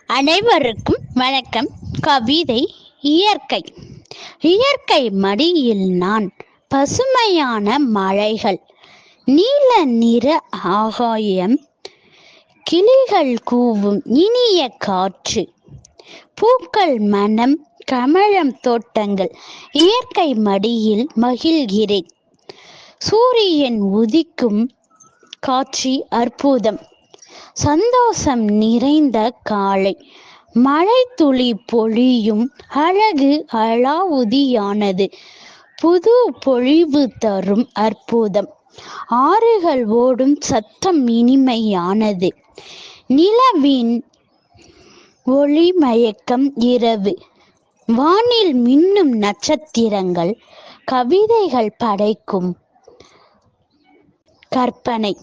அனைவருக்கும் வணக்கம். கவிதை இயற்கை. இயற்கை மடியில் நான், பசுமையான மலைகள், நீல நிற ஆகாயம், கிளிகள் கூவும் இனிய காற்று, பூக்கள் மனம், கமலம் தோட்டங்கள். இயற்கை மடியில் மகிழ்கிறேன். சூரியன் உதிக்கும் காட்சி அற்புதம். சந்தோஷம் நிறைந்த காலை. மழை துளி பொழியும் அழகு அலாவுதியானது. புது பொழிவு தரும் அற்புதம். ஆறுகள் ஓடும் சத்தம் இனிமையானது. நிலவின் ஒளிமயக்கம் இரவு. வானில் மின்னும் நட்சத்திரங்கள். கவிதைகள் படைக்கும் கற்பனை.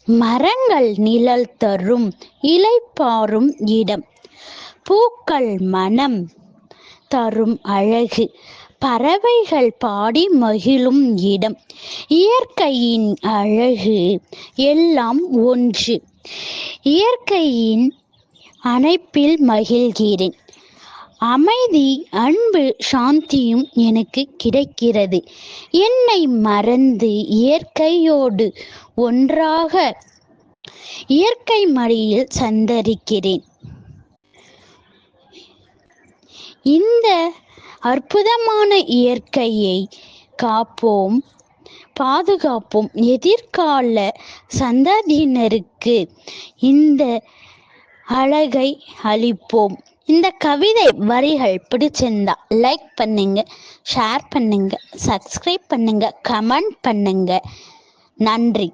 மரங்கள் நிழல் தரும் இளைப்பாறும் இடம். பூக்கள் மனம் தரும் அழகு. பறவைகள் பாடி மகிழும் இடம். இயற்கையின் அழகு எல்லாம் ஒன்று. இயற்கையின் அணைப்பில் மகிழ்கிறேன். அமைதி, அன்பு, சாந்தியும் எனக்கு கிடைக்கிறது. என்னை மறந்து இயற்கையோடு ஒன்றாக இயற்கை மடியில் சந்தரிக்கிறேன். இந்த அற்புதமான இயற்கையை காப்போம், பாதுகாப்போம். எதிர்கால சந்ததியினருக்கு இந்த அழகை அளிப்போம். இந்த கவிதை வரிகள் பிடிச்சிருந்தா லைக் பண்ணுங்க, ஷேர் பண்ணுங்க, சப்ஸ்கிரைப் பண்ணுங்க, கமெண்ட் பண்ணுங்க. நன்றி.